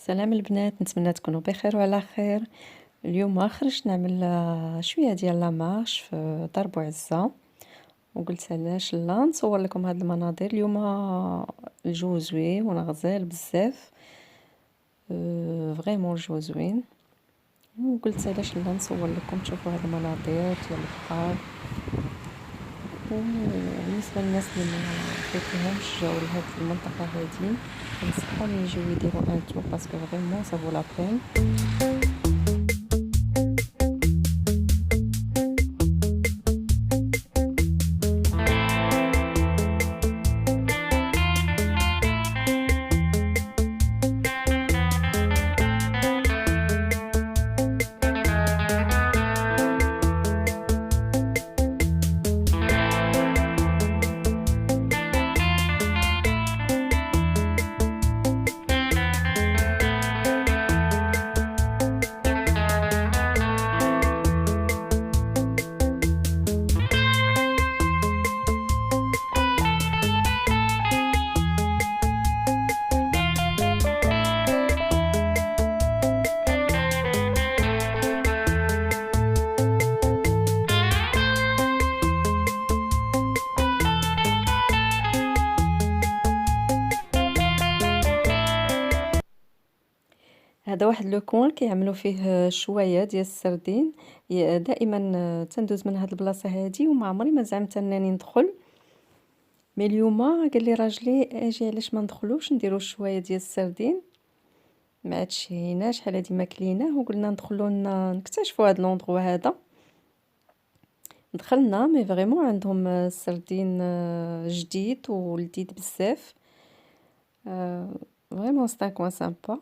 سلام البنات، نتمنى تكونوا بخير وعلى خير. اليوم خرجت نعمل شويه ديال لا مارش في درب وعزة، وقلت علاش لا نصور لكم هاد المناظر. اليوم الجو زوين ونغزال بزاف، فريمون الجو زوين، وقلت علاش لا نصور لكم تشوفوا هاد المناظر ديال البحر. وبالنسبه للناس اللي ما فيكمهمش جاو لهاد المنطقه هادي، ننصحهم يجيو يديروا ان تور باسكو فريمون سا فو لا بين. هذا واحد لو كوان كيعملوا فيه شويه ديال السردين. دائما تندوز من هاد البلاصه هادي وما عمري ما زعمت انني ندخل، مي اليوم قال لي راجلي اجي علاش ما ندخلوش نديروا شويه ديال السردين. ما عادشينا شحال هادي ما كليناه وقلنا ندخلوا نكتشفوا هاد لوندغوا هذا. دخلنا مي فريمون عندهم السردين جديد ولذيذ بزاف، فريمون ستا كوان سامبا.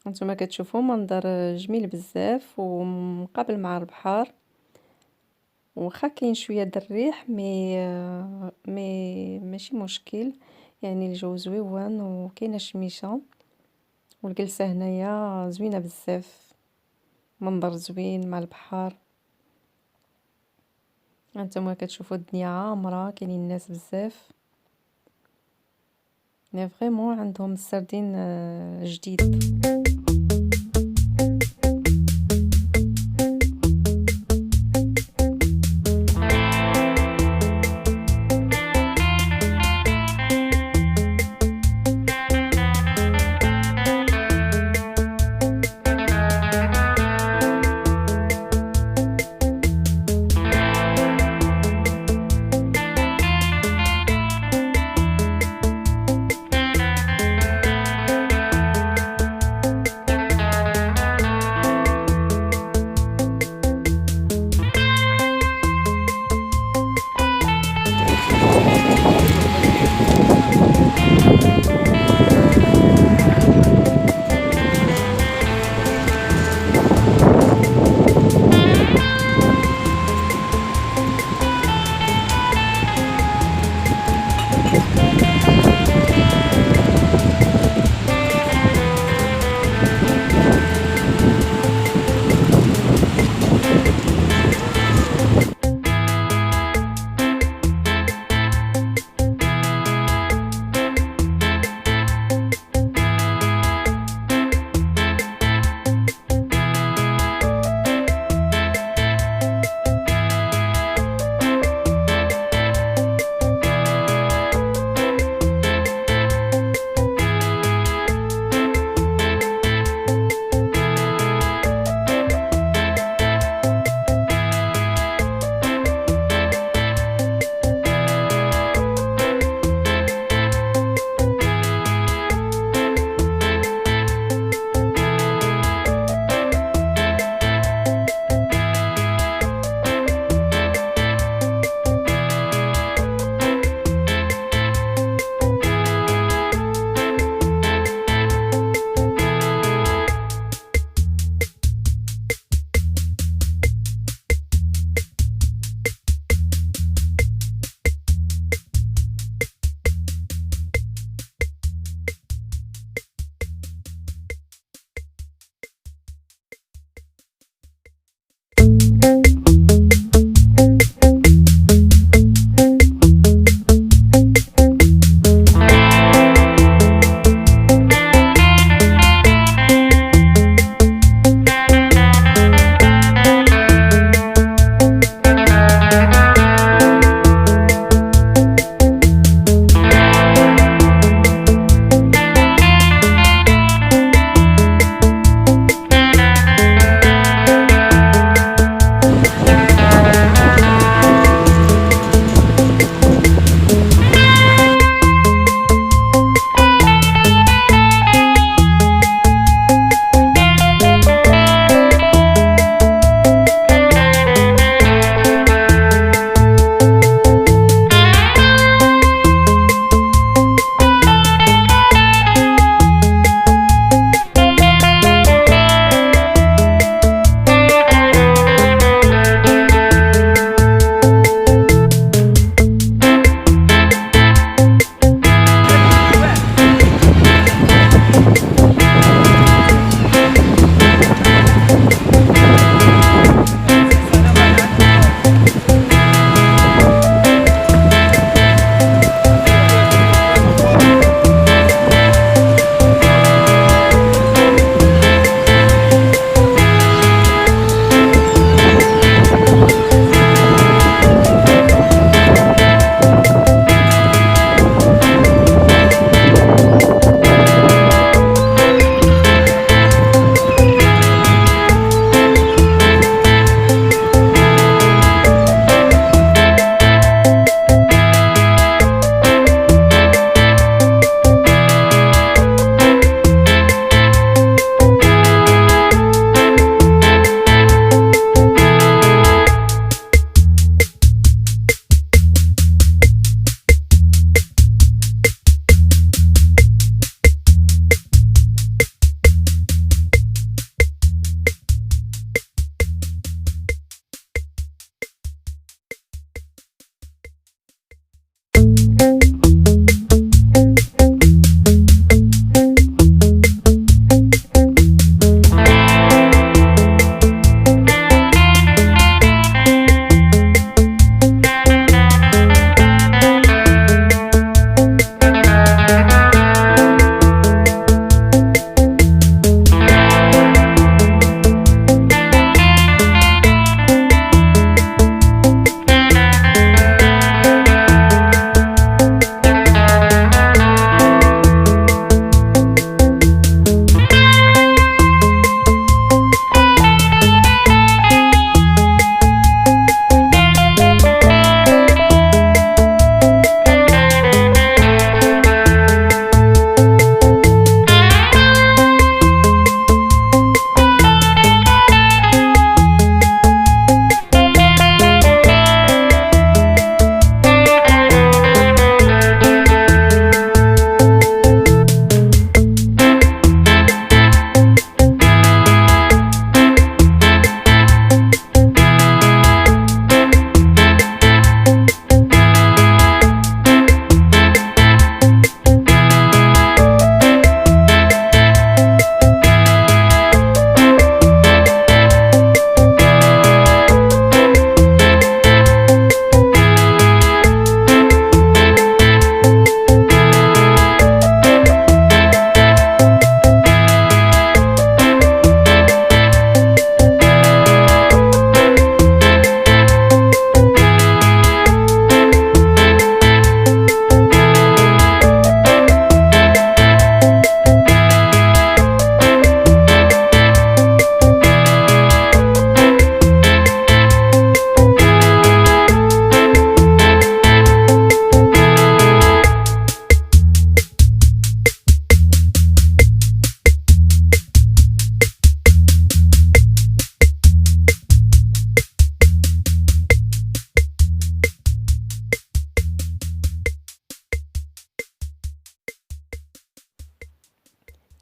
هانتوما كتشوفوا منظر جميل بزاف ومقابل مع البحر، واخا كاين شويه د الريح مي ماشي مشكل، يعني الجو زويون وكاينه الشميشه والجلسه هنايا زوينه بزاف، منظر زوين مع البحر. هانتوما كتشوفوا الدنيا عامره، كاينين الناس بزاف، يعني فريمون عندهم السردين جديد.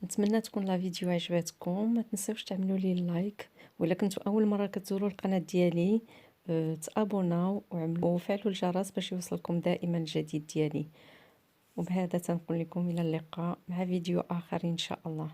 نتمنى تكون لا فيديو عجبتكم، ما تنساوش تعملوا لي لايك، ولا كنتوا اول مره كتزوروا القناه ديالي تابوناو وفعلوا الجرس باش يوصلكم دائما الجديد ديالي. وبهذا تنقول لكم الى اللقاء مع فيديو اخر ان شاء الله.